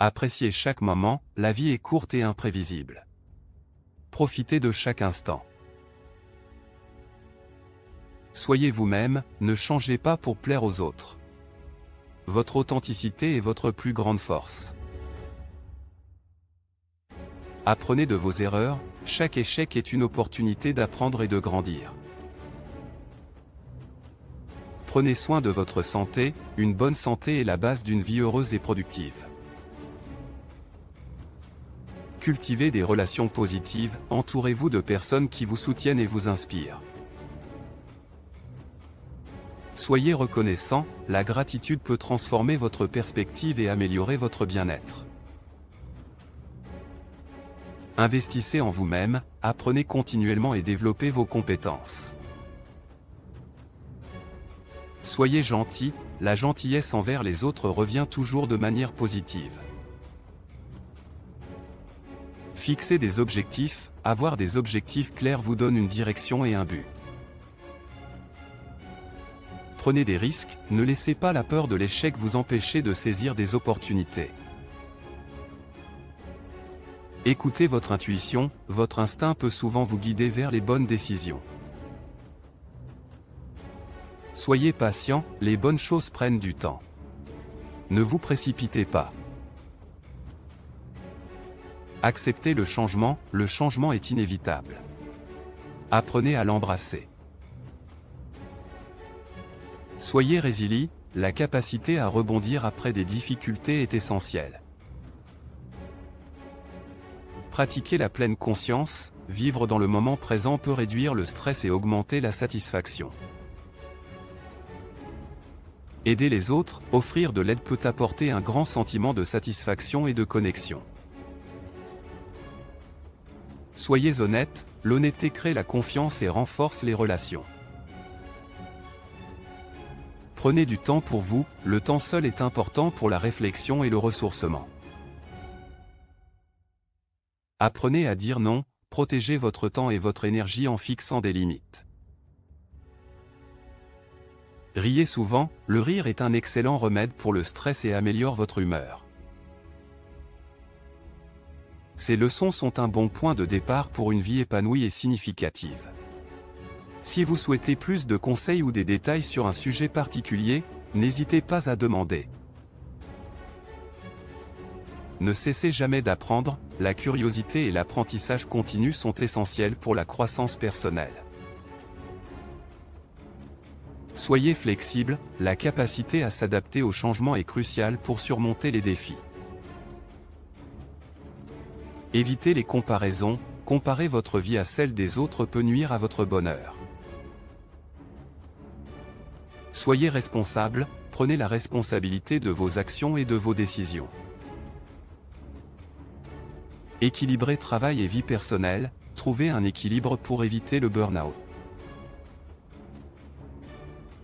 Appréciez chaque moment, la vie est courte et imprévisible. Profitez de chaque instant. Soyez vous-même, ne changez pas pour plaire aux autres. Votre authenticité est votre plus grande force. Apprenez de vos erreurs, chaque échec est une opportunité d'apprendre et de grandir. Prenez soin de votre santé, une bonne santé est la base d'une vie heureuse et productive. Cultivez des relations positives, entourez-vous de personnes qui vous soutiennent et vous inspirent. Soyez reconnaissant, la gratitude peut transformer votre perspective et améliorer votre bien-être. Investissez en vous-même, apprenez continuellement et développez vos compétences. Soyez gentil, la gentillesse envers les autres revient toujours de manière positive. Fixez des objectifs, avoir des objectifs clairs vous donne une direction et un but. Prenez des risques, ne laissez pas la peur de l'échec vous empêcher de saisir des opportunités. Écoutez votre intuition, votre instinct peut souvent vous guider vers les bonnes décisions. Soyez patient, les bonnes choses prennent du temps. Ne vous précipitez pas. Acceptez le changement est inévitable. Apprenez à l'embrasser. Soyez résilient, la capacité à rebondir après des difficultés est essentielle. Pratiquez la pleine conscience, vivre dans le moment présent peut réduire le stress et augmenter la satisfaction. Aider les autres, offrir de l'aide peut apporter un grand sentiment de satisfaction et de connexion. Soyez honnête, l'honnêteté crée la confiance et renforce les relations. Prenez du temps pour vous, le temps seul est important pour la réflexion et le ressourcement. Apprenez à dire non, protégez votre temps et votre énergie en fixant des limites. Riez souvent, le rire est un excellent remède pour le stress et améliore votre humeur. Ces leçons sont un bon point de départ pour une vie épanouie et significative. Si vous souhaitez plus de conseils ou des détails sur un sujet particulier, n'hésitez pas à demander. Ne cessez jamais d'apprendre, la curiosité et l'apprentissage continu sont essentiels pour la croissance personnelle. Soyez flexible, la capacité à s'adapter aux changements est cruciale pour surmonter les défis. Évitez les comparaisons, comparer votre vie à celle des autres peut nuire à votre bonheur. Soyez responsable, prenez la responsabilité de vos actions et de vos décisions. Équilibrez travail et vie personnelle, trouvez un équilibre pour éviter le burn-out.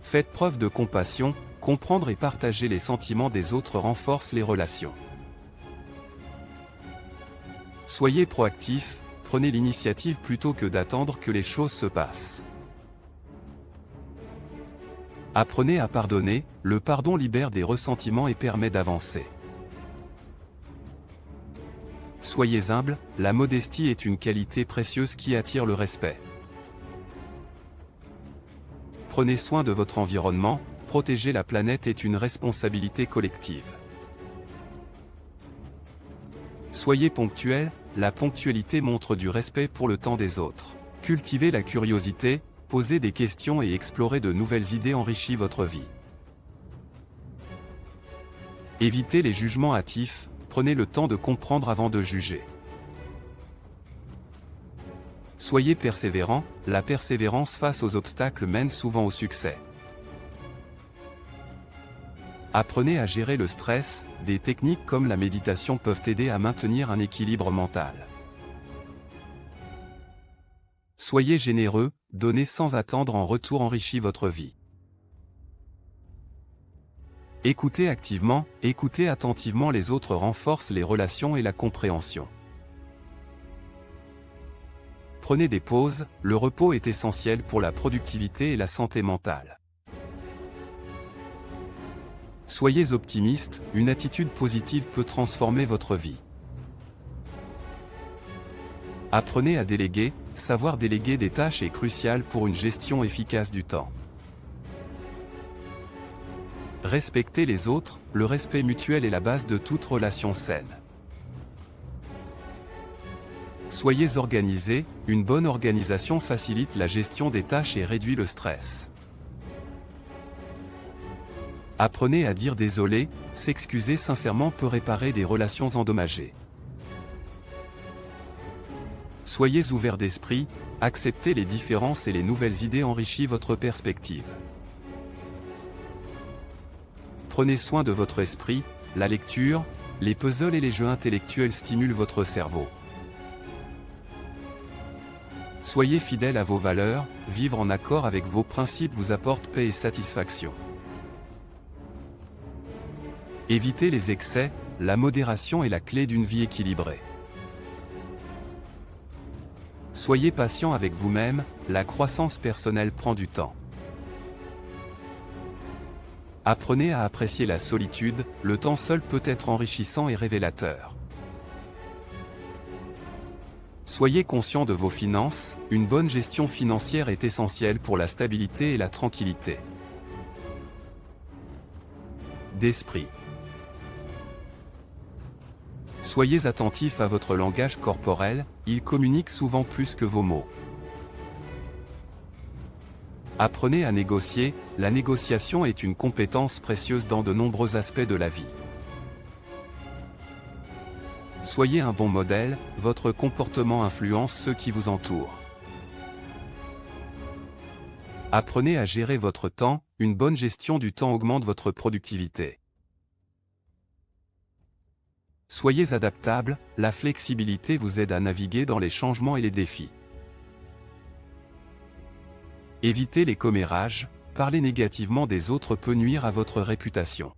Faites preuve de compassion, comprendre et partager les sentiments des autres renforce les relations. Soyez proactif, prenez l'initiative plutôt que d'attendre que les choses se passent. Apprenez à pardonner, le pardon libère des ressentiments et permet d'avancer. Soyez humble, la modestie est une qualité précieuse qui attire le respect. Prenez soin de votre environnement, protéger la planète est une responsabilité collective. Soyez ponctuel, la ponctualité montre du respect pour le temps des autres. Cultivez la curiosité, posez des questions et explorer de nouvelles idées enrichit votre vie. Évitez les jugements hâtifs, prenez le temps de comprendre avant de juger. Soyez persévérant, la persévérance face aux obstacles mène souvent au succès. Apprenez à gérer le stress, des techniques comme la méditation peuvent aider à maintenir un équilibre mental. Soyez généreux, donnez sans attendre en retour enrichit votre vie. Écoutez activement, écoutez attentivement les autres renforce les relations et la compréhension. Prenez des pauses, le repos est essentiel pour la productivité et la santé mentale. Soyez optimiste, une attitude positive peut transformer votre vie. Apprenez à déléguer, savoir déléguer des tâches est crucial pour une gestion efficace du temps. Respectez les autres, le respect mutuel est la base de toute relation saine. Soyez organisé, une bonne organisation facilite la gestion des tâches et réduit le stress. Apprenez à dire désolé, s'excuser sincèrement peut réparer des relations endommagées. Soyez ouvert d'esprit, acceptez les différences et les nouvelles idées enrichissent votre perspective. Prenez soin de votre esprit, la lecture, les puzzles et les jeux intellectuels stimulent votre cerveau. Soyez fidèle à vos valeurs, vivre en accord avec vos principes vous apporte paix et satisfaction. Évitez les excès, la modération est la clé d'une vie équilibrée. Soyez patient avec vous-même, la croissance personnelle prend du temps. Apprenez à apprécier la solitude, le temps seul peut être enrichissant et révélateur. Soyez conscient de vos finances, une bonne gestion financière est essentielle pour la stabilité et la tranquillité d'esprit. Soyez attentif à votre langage corporel, il communique souvent plus que vos mots. Apprenez à négocier, la négociation est une compétence précieuse dans de nombreux aspects de la vie. Soyez un bon modèle, votre comportement influence ceux qui vous entourent. Apprenez à gérer votre temps, une bonne gestion du temps augmente votre productivité. Soyez adaptable, la flexibilité vous aide à naviguer dans les changements et les défis. Évitez les commérages, parler négativement des autres peut nuire à votre réputation.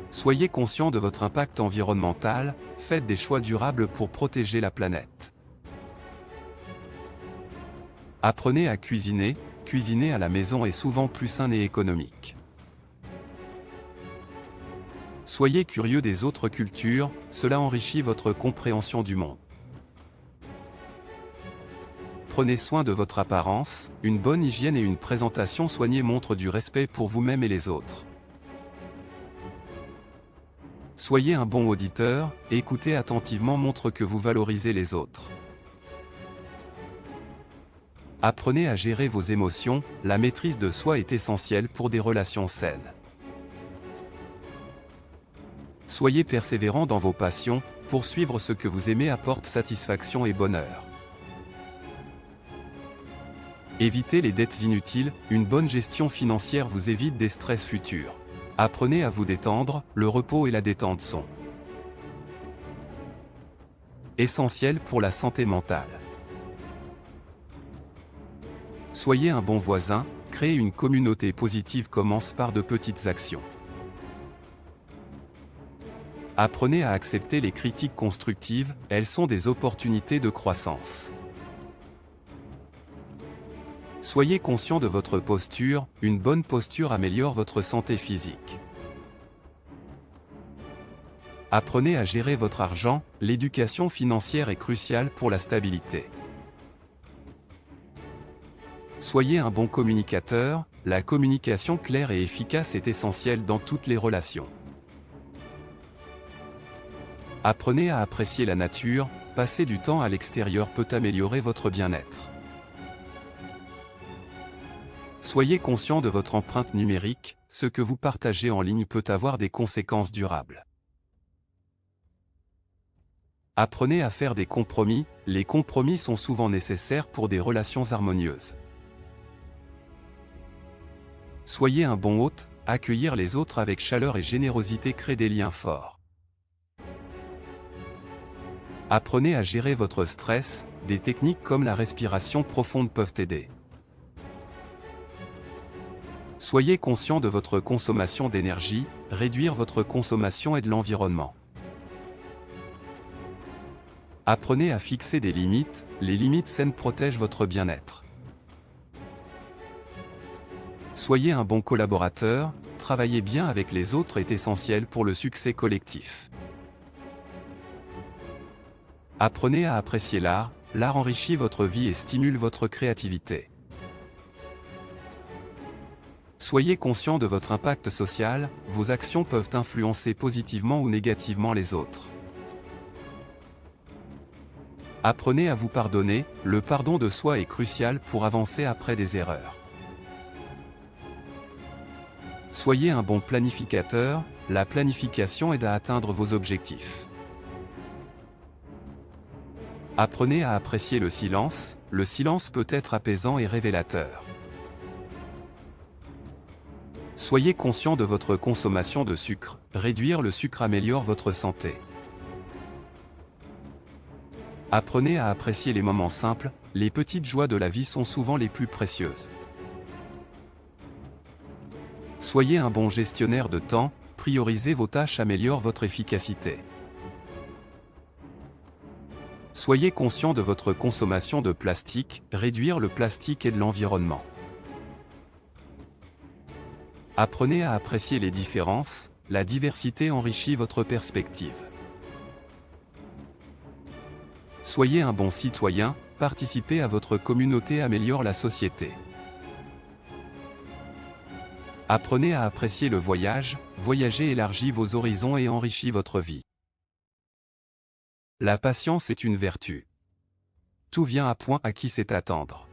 Soyez conscient de votre impact environnemental, faites des choix durables pour protéger la planète. Apprenez à cuisiner, cuisiner à la maison est souvent plus sain et économique. Soyez curieux des autres cultures, cela enrichit votre compréhension du monde. Prenez soin de votre apparence, une bonne hygiène et une présentation soignée montrent du respect pour vous-même et les autres. Soyez un bon auditeur, écoutez attentivement montre que vous valorisez les autres. Apprenez à gérer vos émotions, la maîtrise de soi est essentielle pour des relations saines. Soyez persévérant dans vos passions, poursuivre ce que vous aimez apporte satisfaction et bonheur. Évitez les dettes inutiles, une bonne gestion financière vous évite des stress futurs. Apprenez à vous détendre, le repos et la détente sont essentiels pour la santé mentale. Soyez un bon voisin, créer une communauté positive commence par de petites actions. Apprenez à accepter les critiques constructives, elles sont des opportunités de croissance. Soyez conscient de votre posture, une bonne posture améliore votre santé physique. Apprenez à gérer votre argent, l'éducation financière est cruciale pour la stabilité. Soyez un bon communicateur, la communication claire et efficace est essentielle dans toutes les relations. Apprenez à apprécier la nature, passer du temps à l'extérieur peut améliorer votre bien-être. Soyez conscient de votre empreinte numérique, ce que vous partagez en ligne peut avoir des conséquences durables. Apprenez à faire des compromis, les compromis sont souvent nécessaires pour des relations harmonieuses. Soyez un bon hôte, accueillir les autres avec chaleur et générosité crée des liens forts. Apprenez à gérer votre stress, des techniques comme la respiration profonde peuvent aider. Soyez conscient de votre consommation d'énergie, réduire votre consommation et de l'environnement. Apprenez à fixer des limites, les limites saines protègent votre bien-être. Soyez Soyez un bon collaborateur, travailler bien avec les autres est essentiel pour le succès collectif. Apprenez à apprécier l'art, l'art enrichit votre vie et stimule votre créativité. Soyez conscient de votre impact social, vos actions peuvent influencer positivement ou négativement les autres. Apprenez à vous pardonner, le pardon de soi est crucial pour avancer après des erreurs. Soyez un bon planificateur, la planification aide à atteindre vos objectifs. Apprenez à apprécier le silence peut être apaisant et révélateur. Soyez conscient de votre consommation de sucre, réduire le sucre améliore votre santé. Apprenez à apprécier les moments simples, les petites joies de la vie sont souvent les plus précieuses. Soyez un bon gestionnaire de temps, prioriser vos tâches améliore votre efficacité. Soyez conscient de votre consommation de plastique, réduire le plastique et de l'environnement. Apprenez à apprécier les différences, la diversité enrichit votre perspective. Soyez un bon citoyen, participer à votre communauté améliore la société. Apprenez à apprécier le voyage, voyager élargit vos horizons et enrichit votre vie. La patience est une vertu. Tout vient à point à qui sait attendre.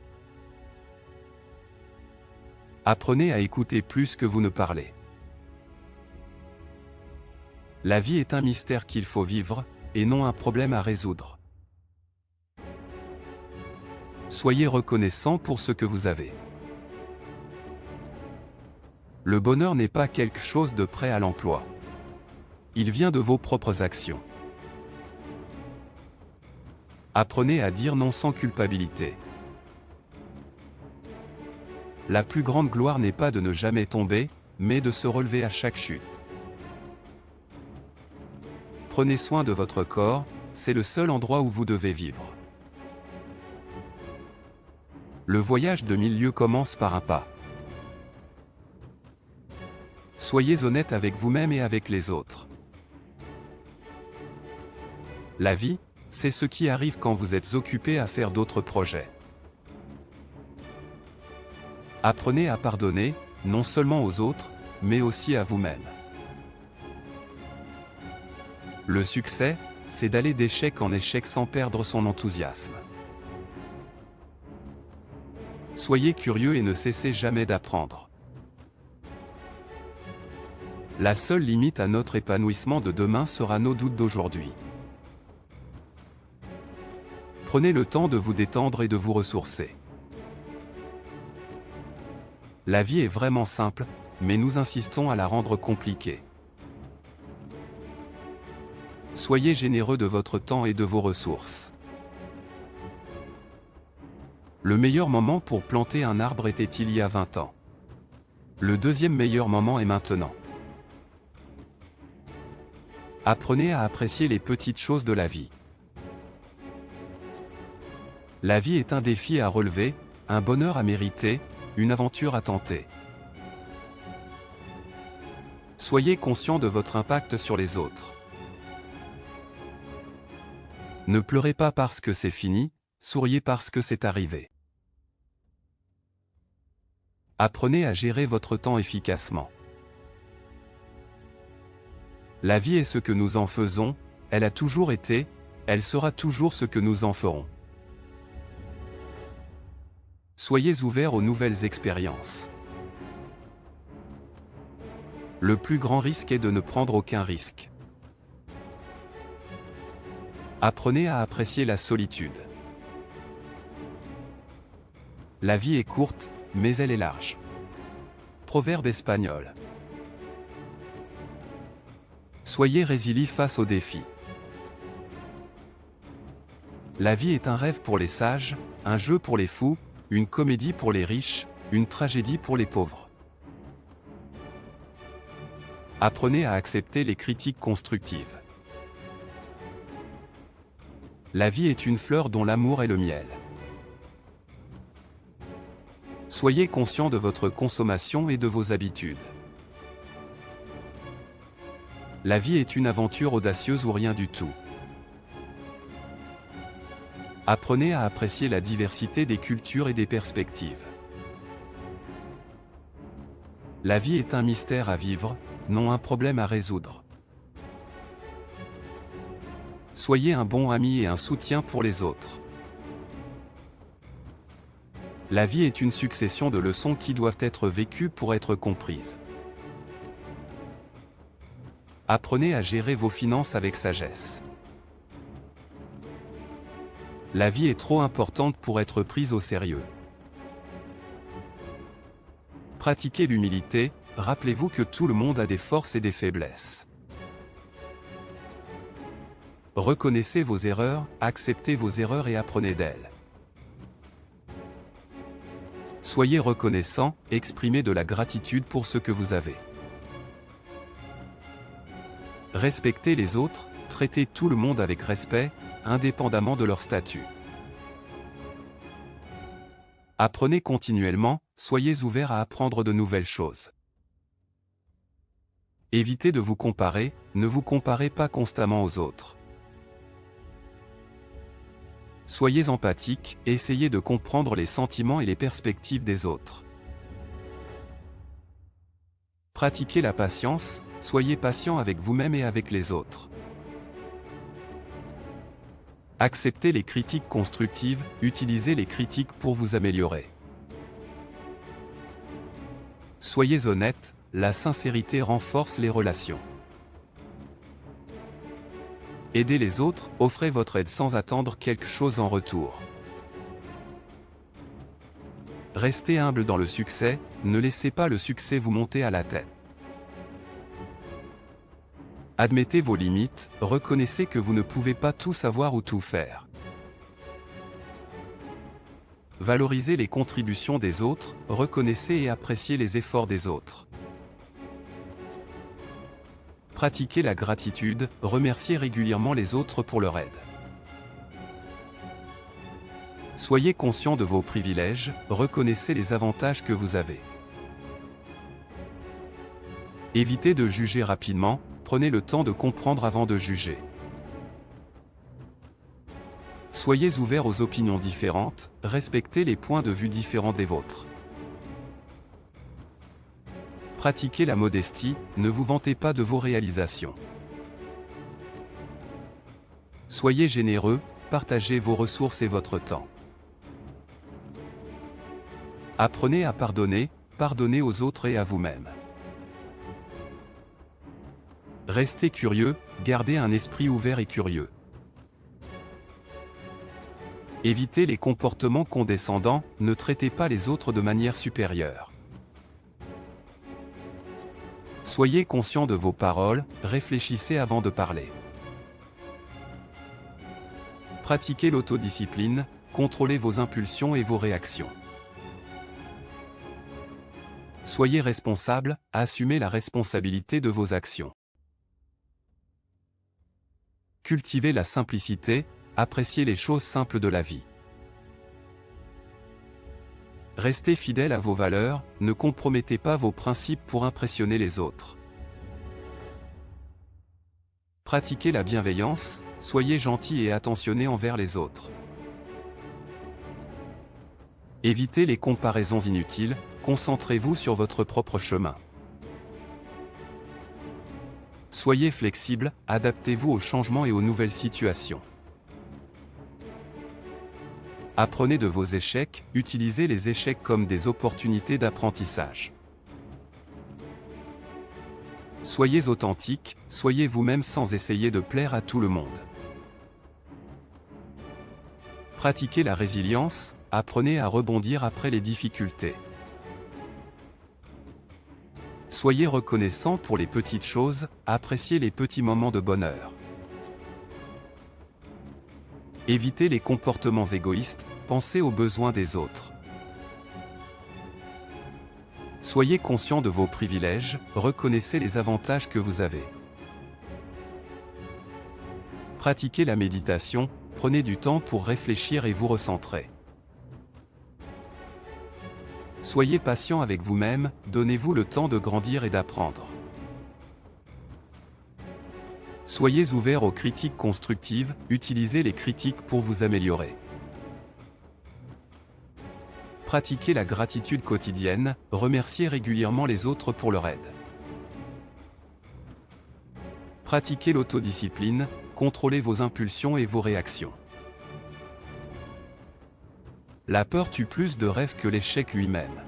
Apprenez à écouter plus que vous ne parlez. La vie est un mystère qu'il faut vivre, et non un problème à résoudre. Soyez reconnaissant pour ce que vous avez. Le bonheur n'est pas quelque chose de prêt à l'emploi. Il vient de vos propres actions. Apprenez à dire non sans culpabilité. La plus grande gloire n'est pas de ne jamais tomber, mais de se relever à chaque chute. Prenez soin de votre corps, c'est le seul endroit où vous devez vivre. Le voyage de 1000 lieues commence par un pas. Soyez honnête avec vous-même et avec les autres. La vie, c'est ce qui arrive quand vous êtes occupé à faire d'autres projets. Apprenez à pardonner, non seulement aux autres, mais aussi à vous-même. Le succès, c'est d'aller d'échec en échec sans perdre son enthousiasme. Soyez curieux et ne cessez jamais d'apprendre. La seule limite à notre épanouissement de demain sera nos doutes d'aujourd'hui. Prenez le temps de vous détendre et de vous ressourcer. La vie est vraiment simple, mais nous insistons à la rendre compliquée. Soyez généreux de votre temps et de vos ressources. Le meilleur moment pour planter un arbre était il y a 20 ans. Le deuxième meilleur moment est maintenant. Apprenez à apprécier les petites choses de la vie. La vie est un défi à relever, un bonheur à mériter, une aventure à tenter. Soyez conscient de votre impact sur les autres. Ne pleurez pas parce que c'est fini, souriez parce que c'est arrivé. Apprenez à gérer votre temps efficacement. La vie est ce que nous en faisons, elle a toujours été, elle sera toujours ce que nous en ferons. Soyez ouverts aux nouvelles expériences. Le plus grand risque est de ne prendre aucun risque. Apprenez à apprécier la solitude. La vie est courte, mais elle est large. Proverbe espagnol. Soyez résilients face aux défis. La vie est un rêve pour les sages, un jeu pour les fous, une comédie pour les riches, une tragédie pour les pauvres. Apprenez à accepter les critiques constructives. La vie est une fleur dont l'amour est le miel. Soyez conscient de votre consommation et de vos habitudes. La vie est une aventure audacieuse ou rien du tout. Apprenez à apprécier la diversité des cultures et des perspectives. La vie est un mystère à vivre, non un problème à résoudre. Soyez un bon ami et un soutien pour les autres. La vie est une succession de leçons qui doivent être vécues pour être comprises. Apprenez à gérer vos finances avec sagesse. La vie est trop importante pour être prise au sérieux. Pratiquez l'humilité, rappelez-vous que tout le monde a des forces et des faiblesses. Reconnaissez vos erreurs, acceptez vos erreurs et apprenez d'elles. Soyez reconnaissant, exprimez de la gratitude pour ce que vous avez. Respectez les autres, traitez tout le monde avec respect, indépendamment de leur statut. Apprenez continuellement, soyez ouverts à apprendre de nouvelles choses. Évitez de vous comparer, ne vous comparez pas constamment aux autres. Soyez empathique, essayez de comprendre les sentiments et les perspectives des autres. Pratiquez la patience, soyez patient avec vous-même et avec les autres. Acceptez les critiques constructives, utilisez les critiques pour vous améliorer. Soyez honnête, la sincérité renforce les relations. Aidez les autres, offrez votre aide sans attendre quelque chose en retour. Restez humble dans le succès, ne laissez pas le succès vous monter à la tête. Admettez vos limites, reconnaissez que vous ne pouvez pas tout savoir ou tout faire. Valorisez les contributions des autres, reconnaissez et appréciez les efforts des autres. Pratiquez la gratitude, remerciez régulièrement les autres pour leur aide. Soyez conscient de vos privilèges, reconnaissez les avantages que vous avez. Évitez de juger rapidement, prenez le temps de comprendre avant de juger. Soyez ouverts aux opinions différentes, respectez les points de vue différents des vôtres. Pratiquez la modestie, ne vous vantez pas de vos réalisations. Soyez généreux, partagez vos ressources et votre temps. Apprenez à pardonner, pardonnez aux autres et à vous-même. Restez curieux, gardez un esprit ouvert et curieux. Évitez les comportements condescendants, ne traitez pas les autres de manière supérieure. Soyez conscient de vos paroles, réfléchissez avant de parler. Pratiquez l'autodiscipline, contrôlez vos impulsions et vos réactions. Soyez responsable, assumez la responsabilité de vos actions. Cultivez la simplicité, appréciez les choses simples de la vie. Restez fidèle à vos valeurs, ne compromettez pas vos principes pour impressionner les autres. Pratiquez la bienveillance, soyez gentil et attentionné envers les autres. Évitez les comparaisons inutiles, concentrez-vous sur votre propre chemin. Soyez flexible, adaptez-vous aux changements et aux nouvelles situations. Apprenez de vos échecs, utilisez les échecs comme des opportunités d'apprentissage. Soyez authentique, soyez vous-même sans essayer de plaire à tout le monde. Pratiquez la résilience, apprenez à rebondir après les difficultés. Soyez reconnaissant pour les petites choses, appréciez les petits moments de bonheur. Évitez les comportements égoïstes, pensez aux besoins des autres. Soyez conscient de vos privilèges, reconnaissez les avantages que vous avez. Pratiquez la méditation, prenez du temps pour réfléchir et vous recentrer. Soyez patient avec vous-même, donnez-vous le temps de grandir et d'apprendre. Soyez ouvert aux critiques constructives, utilisez les critiques pour vous améliorer. Pratiquez la gratitude quotidienne, remerciez régulièrement les autres pour leur aide. Pratiquez l'autodiscipline, contrôlez vos impulsions et vos réactions. La peur tue plus de rêves que l'échec lui-même.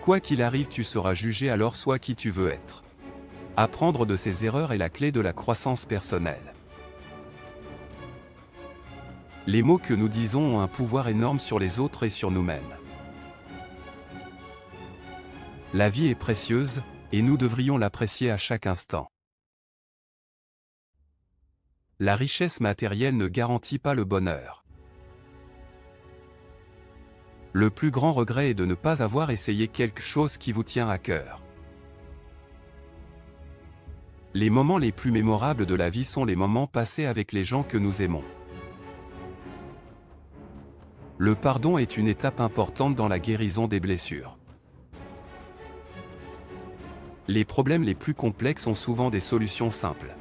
Quoi qu'il arrive, tu seras jugé, alors sois qui tu veux être. Apprendre de ses erreurs est la clé de la croissance personnelle. Les mots que nous disons ont un pouvoir énorme sur les autres et sur nous-mêmes. La vie est précieuse, et nous devrions l'apprécier à chaque instant. La richesse matérielle ne garantit pas le bonheur. Le plus grand regret est de ne pas avoir essayé quelque chose qui vous tient à cœur. Les moments les plus mémorables de la vie sont les moments passés avec les gens que nous aimons. Le pardon est une étape importante dans la guérison des blessures. Les problèmes les plus complexes ont souvent des solutions simples.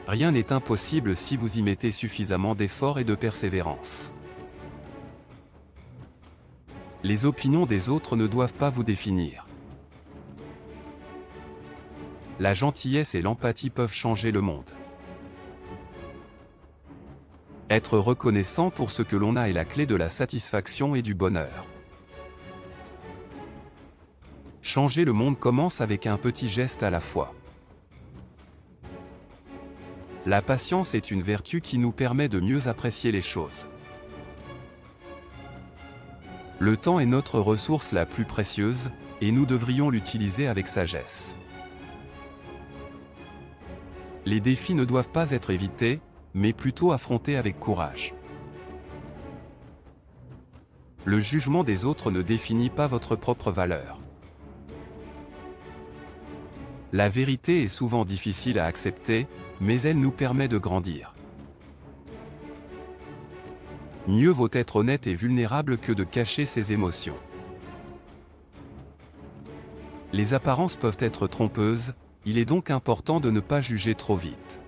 Rien n'est impossible si vous y mettez suffisamment d'efforts et de persévérance. Les opinions des autres ne doivent pas vous définir. La gentillesse et l'empathie peuvent changer le monde. Être reconnaissant pour ce que l'on a est la clé de la satisfaction et du bonheur. Changer le monde commence avec un petit geste à la fois. La patience est une vertu qui nous permet de mieux apprécier les choses. Le temps est notre ressource la plus précieuse, et nous devrions l'utiliser avec sagesse. Les défis ne doivent pas être évités, mais plutôt affrontés avec courage. Le jugement des autres ne définit pas votre propre valeur. La vérité est souvent difficile à accepter, mais elle nous permet de grandir. Mieux vaut être honnête et vulnérable que de cacher ses émotions. Les apparences peuvent être trompeuses, il est donc important de ne pas juger trop vite.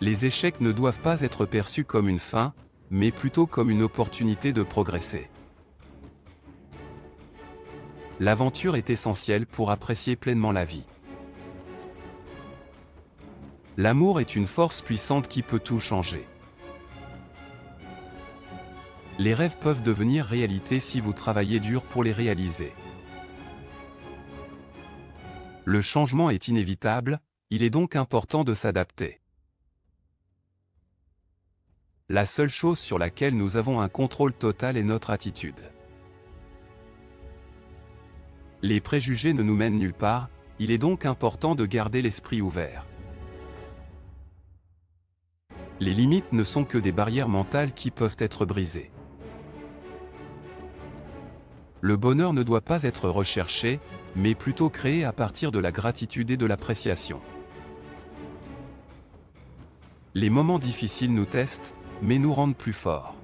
Les échecs ne doivent pas être perçus comme une fin, mais plutôt comme une opportunité de progresser. L'aventure est essentielle pour apprécier pleinement la vie. L'amour est une force puissante qui peut tout changer. Les rêves peuvent devenir réalité si vous travaillez dur pour les réaliser. Le changement est inévitable, il est donc important de s'adapter. La seule chose sur laquelle nous avons un contrôle total est notre attitude. Les préjugés ne nous mènent nulle part, il est donc important de garder l'esprit ouvert. Les limites ne sont que des barrières mentales qui peuvent être brisées. Le bonheur ne doit pas être recherché, mais plutôt créé à partir de la gratitude et de l'appréciation. Les moments difficiles nous testent, mais nous rendent plus forts.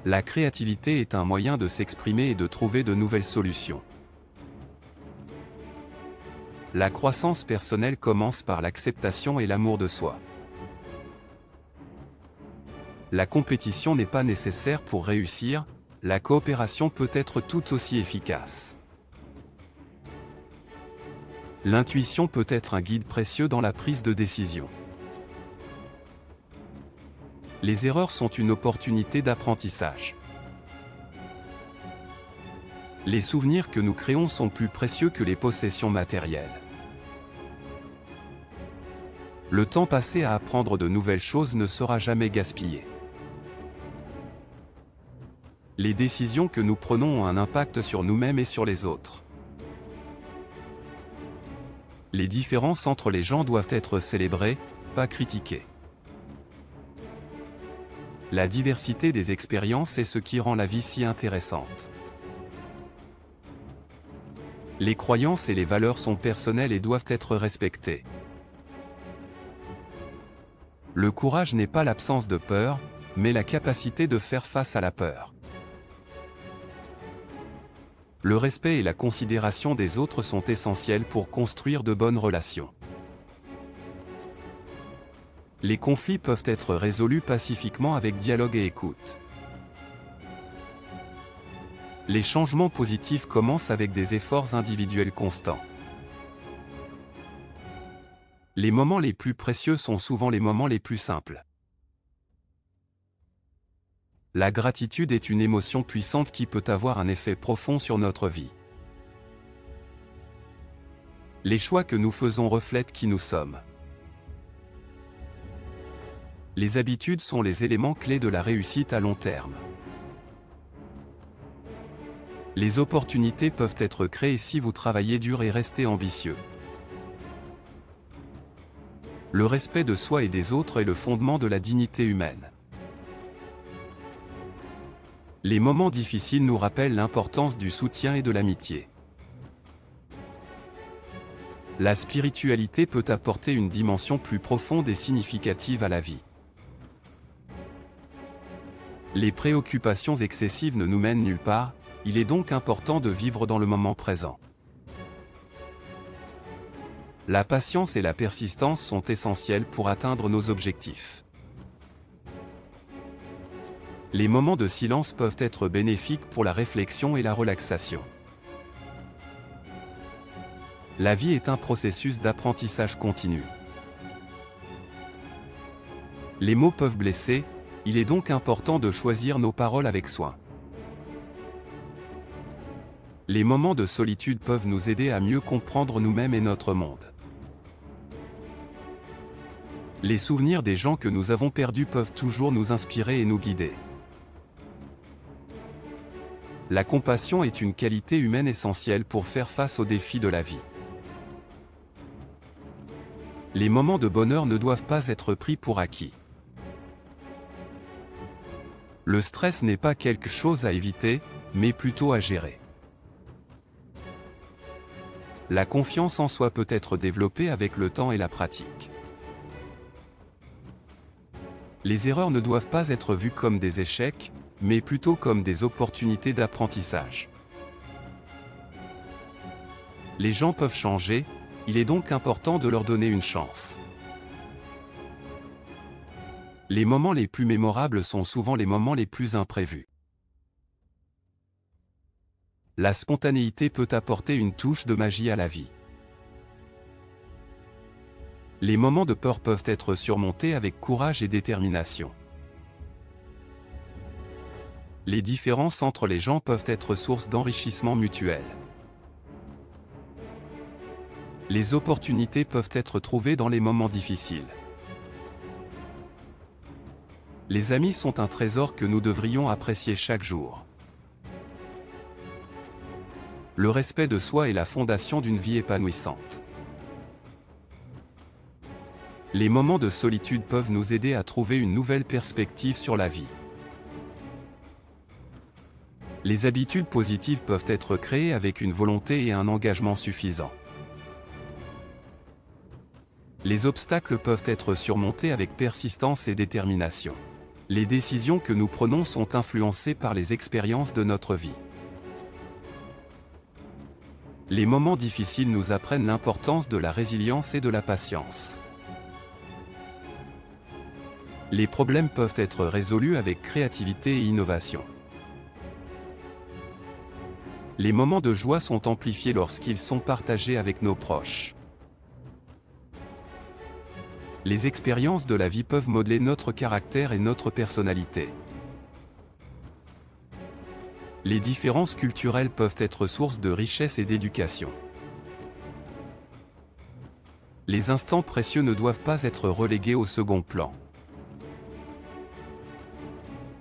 La créativité est un moyen de s'exprimer et de trouver de nouvelles solutions. La croissance personnelle commence par l'acceptation et l'amour de soi. La compétition n'est pas nécessaire pour réussir, la coopération peut être tout aussi efficace. L'intuition peut être un guide précieux dans la prise de décision. Les erreurs sont une opportunité d'apprentissage. Les souvenirs que nous créons sont plus précieux que les possessions matérielles. Le temps passé à apprendre de nouvelles choses ne sera jamais gaspillé. Les décisions que nous prenons ont un impact sur nous-mêmes et sur les autres. Les différences entre les gens doivent être célébrées, pas critiquées. La diversité des expériences est ce qui rend la vie si intéressante. Les croyances et les valeurs sont personnelles et doivent être respectées. Le courage n'est pas l'absence de peur, mais la capacité de faire face à la peur. Le respect et la considération des autres sont essentiels pour construire de bonnes relations. Les conflits peuvent être résolus pacifiquement avec dialogue et écoute. Les changements positifs commencent avec des efforts individuels constants. Les moments les plus précieux sont souvent les moments les plus simples. La gratitude est une émotion puissante qui peut avoir un effet profond sur notre vie. Les choix que nous faisons reflètent qui nous sommes. Les habitudes sont les éléments clés de la réussite à long terme. Les opportunités peuvent être créées si vous travaillez dur et restez ambitieux. Le respect de soi et des autres est le fondement de la dignité humaine. Les moments difficiles nous rappellent l'importance du soutien et de l'amitié. La spiritualité peut apporter une dimension plus profonde et significative à la vie. Les préoccupations excessives ne nous mènent nulle part, il est donc important de vivre dans le moment présent. La patience et la persistance sont essentielles pour atteindre nos objectifs. Les moments de silence peuvent être bénéfiques pour la réflexion et la relaxation. La vie est un processus d'apprentissage continu. Les mots peuvent blesser, il est donc important de choisir nos paroles avec soin. Les moments de solitude peuvent nous aider à mieux comprendre nous-mêmes et notre monde. Les souvenirs des gens que nous avons perdus peuvent toujours nous inspirer et nous guider. La compassion est une qualité humaine essentielle pour faire face aux défis de la vie. Les moments de bonheur ne doivent pas être pris pour acquis. Le stress n'est pas quelque chose à éviter, mais plutôt à gérer. La confiance en soi peut être développée avec le temps et la pratique. Les erreurs ne doivent pas être vues comme des échecs, mais plutôt comme des opportunités d'apprentissage. Les gens peuvent changer, il est donc important de leur donner une chance. Les moments les plus mémorables sont souvent les moments les plus imprévus. La spontanéité peut apporter une touche de magie à la vie. Les moments de peur peuvent être surmontés avec courage et détermination. Les différences entre les gens peuvent être source d'enrichissement mutuel. Les opportunités peuvent être trouvées dans les moments difficiles. Les amis sont un trésor que nous devrions apprécier chaque jour. Le respect de soi est la fondation d'une vie épanouissante. Les moments de solitude peuvent nous aider à trouver une nouvelle perspective sur la vie. Les habitudes positives peuvent être créées avec une volonté et un engagement suffisants. Les obstacles peuvent être surmontés avec persistance et détermination. Les décisions que nous prenons sont influencées par les expériences de notre vie. Les moments difficiles nous apprennent l'importance de la résilience et de la patience. Les problèmes peuvent être résolus avec créativité et innovation. Les moments de joie sont amplifiés lorsqu'ils sont partagés avec nos proches. Les expériences de la vie peuvent modeler notre caractère et notre personnalité. Les différences culturelles peuvent être source de richesse et d'éducation. Les instants précieux ne doivent pas être relégués au second plan.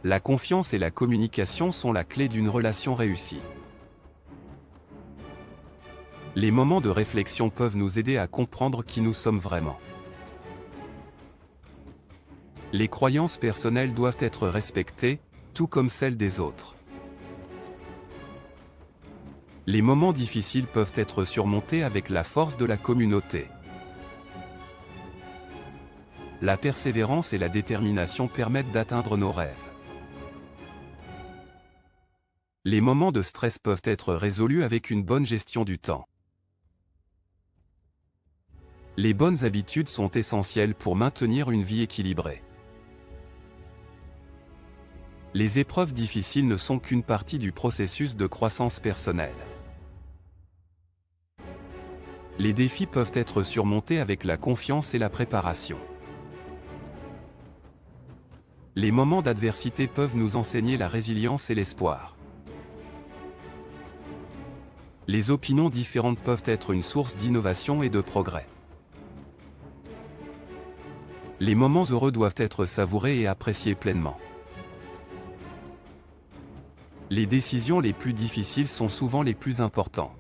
La confiance et la communication sont la clé d'une relation réussie. Les moments de réflexion peuvent nous aider à comprendre qui nous sommes vraiment. Les croyances personnelles doivent être respectées, tout comme celles des autres. Les moments difficiles peuvent être surmontés avec la force de la communauté. la persévérance et la détermination permettent d'atteindre nos rêves. Les moments de stress peuvent être résolus avec une bonne gestion du temps. Les bonnes habitudes sont essentielles pour maintenir une vie équilibrée. Les épreuves difficiles ne sont qu'une partie du processus de croissance personnelle. Les défis peuvent être surmontés avec la confiance et la préparation. Les moments d'adversité peuvent nous enseigner la résilience et l'espoir. Les opinions différentes peuvent être une source d'innovation et de progrès. Les moments heureux doivent être savourés et appréciés pleinement. Les décisions les plus difficiles sont souvent les plus importantes.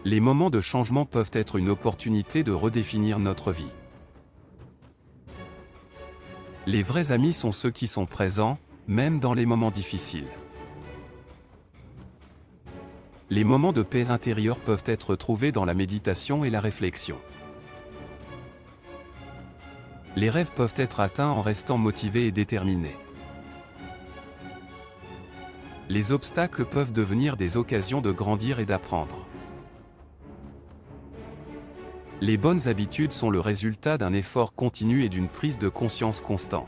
Les moments de changement peuvent être une opportunité de redéfinir notre vie. Les vrais amis sont ceux qui sont présents, même dans les moments difficiles. Les moments de paix intérieure peuvent être trouvés dans la méditation et la réflexion. Les rêves peuvent être atteints en restant motivés et déterminés. Les obstacles peuvent devenir des occasions de grandir et d'apprendre. Les bonnes habitudes sont le résultat d'un effort continu et d'une prise de conscience constante.